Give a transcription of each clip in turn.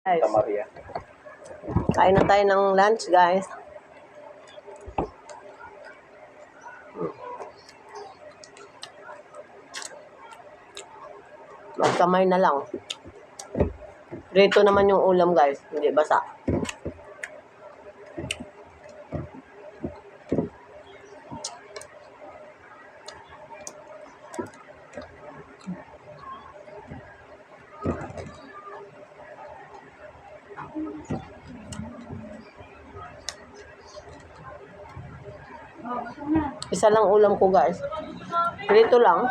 Guys, Maria. kain na tayo ng lunch, guys. Magkamay na lang. Rito naman yung ulam, guys. Hindi basa. Isa lang ulam ko, guys. Rito lang.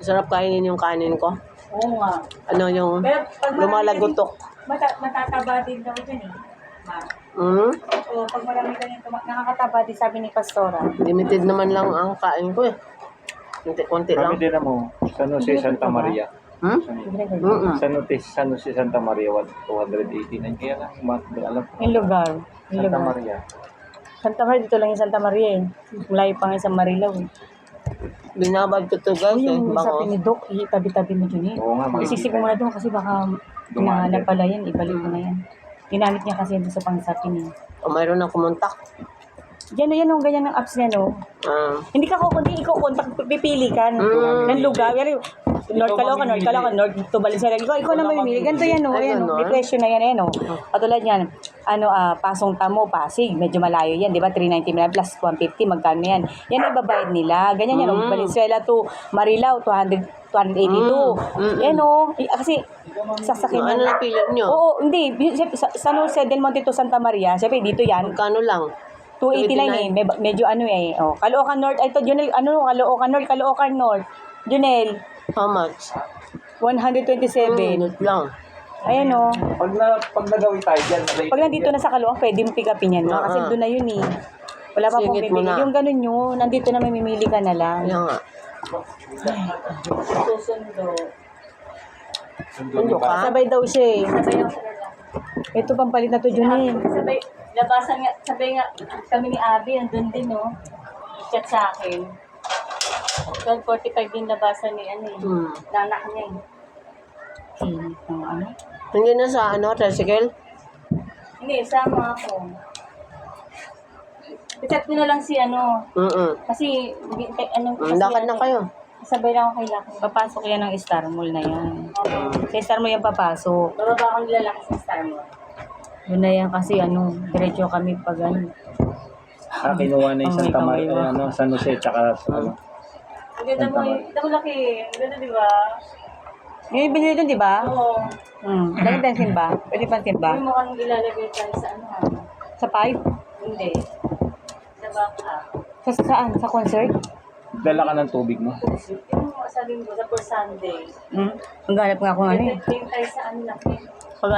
Sarap kainin yung kanin ko. Oo nga. Ano yung Pero pag lumalagotok. matataba din daw dyan eh. O pag marami ganyan, nakakataba din sabi ni Pastora. Limited naman lang ang kain ko eh. Konti lang. Kami din mo, San Jose, Santa Maria. San Jose, Santa Maria, 289. Kaya lang, alam ko. Yung lugar. Santa Maria. Santa Maria, dito lang yung Santa Maria eh. Layo pa nga sa Marilaw eh. Binabad ko to, guys. Yung sabi Bango. ni Doc, itabi-tabi mo dyan eh. Oo nga, mga Isisip mo na doon kasi baka Dumaan hinahanap din. pala yan, ibalik mo na yan. Ginamit niya kasi doon sa pangsapin eh. O mayroon na kumontak. Yan o yan o, ganyan ang apps niya no. Hindi ka kukundi, ikaw kontak, pipili ka ng lugar. North Caloocan, North to Valenzuela. Ikaw na mamimili. Ganito yan o, ayan o. May presyo na yan, ayan o. Katulad yan, Pasong Tamo, Pasig, medyo malayo yan, di ba? 390 plus 150, magkano yan? Yan ang ibabayad nila. Ganyan yan o. Valenzuela to Marilao, 282. Yan o. Kasi sasakyan Ano na pili nyo? Oo, hindi. San Jose del Monte to Santa Maria. Siyempre, dito yan. Magkano lang? 289 eh. Medyo ano eh. Oh, Caloocan North. Ay, ito, Junel. Caloocan North. Junel. How much? 127. Minute lang. Ayan o. Pag nagawin tayo dyan, Pag nandito na sa Caloocan, pwede mo pick upin yan. Kasi doon na yun eh. Wala pa pong Singit mo pipili. na. Yung ganun yun. Nandito na mamimili ka na lang. Yan nga. Susundo. Sundo ka? Sabay daw siya eh. Sabay daw siya. Ito pampalit na to, Junel. Sabay. Labasan nga. Sabay nga. Kami ni Abby, andun din no. Chat sa akin. 12:45 din labasan ni ano eh. Nanak niya eh. Ano? Hindi na sa tricycle? Hindi, sama ako. I-chat ko na lang si kasi Lakad na kayo. sabay lang ako kay Laki. Papasok yan ng Star Mall na yan. Sa Star Mall yan papasok. Bababa akong lalaki sa Star Mall. Yun na yan kasi diretso kami pag kinuha na yung Santa Maria, San Jose, tsaka Ang ganda mo, laki. Ang ganda, di ba? Yung binili doon, di ba? Oo. Lagi pansin ba? Pwede pansin ba? Hindi mo kanong ilalagay tayo sa Sa pipe? Hindi. Sa baka. Saan? Sa concert? dala ka ng tubig mo. Yung sabi mo, sa for Sunday. Ang ganap nga kung ano eh. Yung tayo sa laki. Pag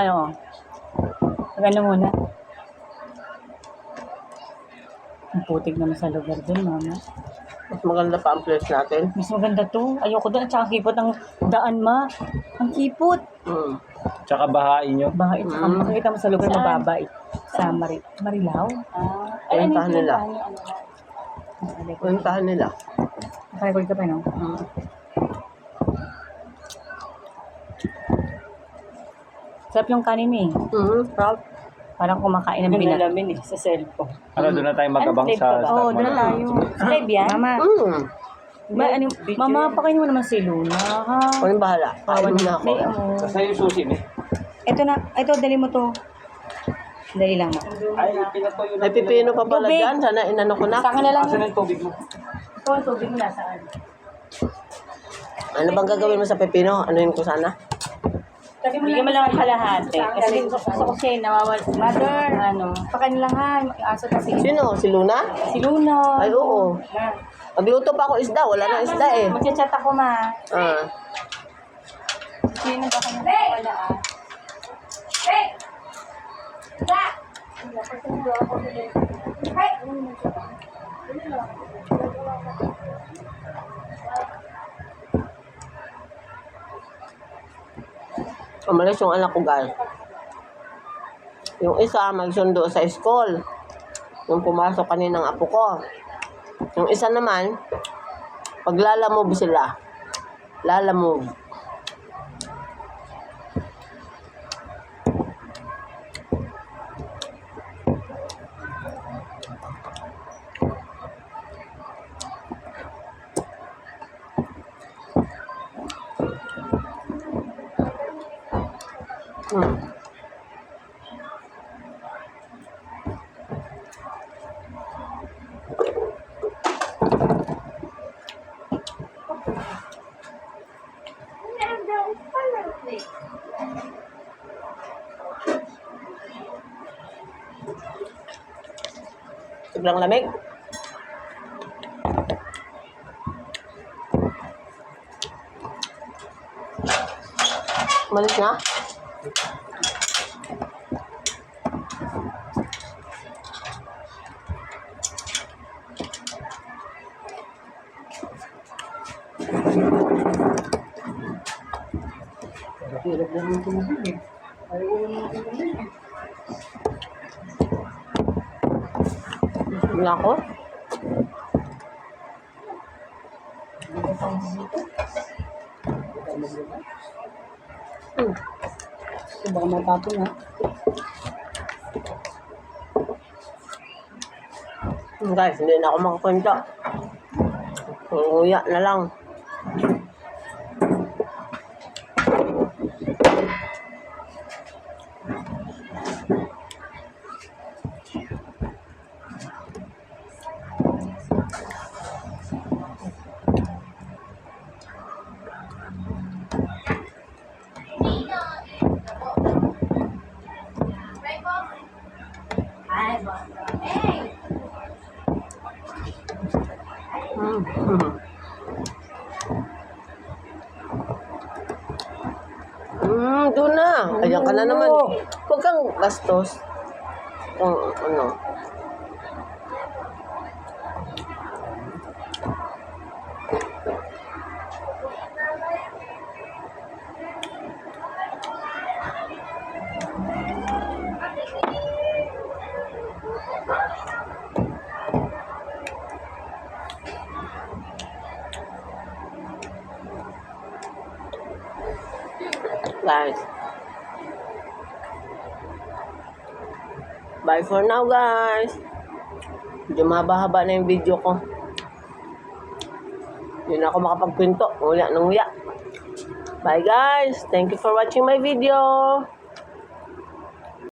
pag muna. Ang putik naman sa lugar doon, mama. Mas maganda pa ang place natin. Mas maganda to. Ayoko doon. At saka kipot ang daan, ma. Ang kipot. Tsaka bahain nyo. Bakit? Makikita mo sa lugar mababa eh. Sa Marilao. Puntahan nila. Puntahan nila. Nakarecord ka pa, no? Sarap yung kanin eh. Proud. Parang kumakain ng binalamin eh, sa cellphone. Doon na tayo magabang sa Oo, doon na tayo. Live yan? Mama. Mama, pakain mo naman si Luna. Ha? Ako yung bahala. Kain na ako. Sa yung susi mo. Ito na. Ito, dali mo to. Dali lang. Ay, pinatoyo May pipino pa pala Tubig. dyan. Sana inano ko na. Sa akin na lang. Asan yung tubig mo? Ito ang tubig mo nasaan? Ano bang gagawin mo sa pipino? Anuhin ko sana? Bigyan mo lang ang kalahati. Kasi gusto ko siya nawawal. Mother, pakain lang ha. Aso kasi. Sino? Si Luna? Si Luna. Ay, oo. Magluto pa ako isda. Wala na isda eh. Magchat ako, ma. Sino ba kami wala Hey! Umalis yung anak ko, guys. Yung isa, magsundo sa school. Yung pumasok kaninang apo ko. Yung isa naman, pag lalamove sila. Lalamove. Sobrang lamig. Malis na? Hirap naman tumubig eh. Ayaw ko naman tumubig eh. Wala ko? So, baka matapon ha. Guys, hindi na ako makakwento. Nguya na lang. Doon na. Ayan ka na naman. Huwag kang gastos. Kung ano. Guys. Bye for now, guys. Medyo mahaba-haba na yung video ko. Hindi na ako makapagkwento. Nguya. Bye, guys. Thank you for watching my video.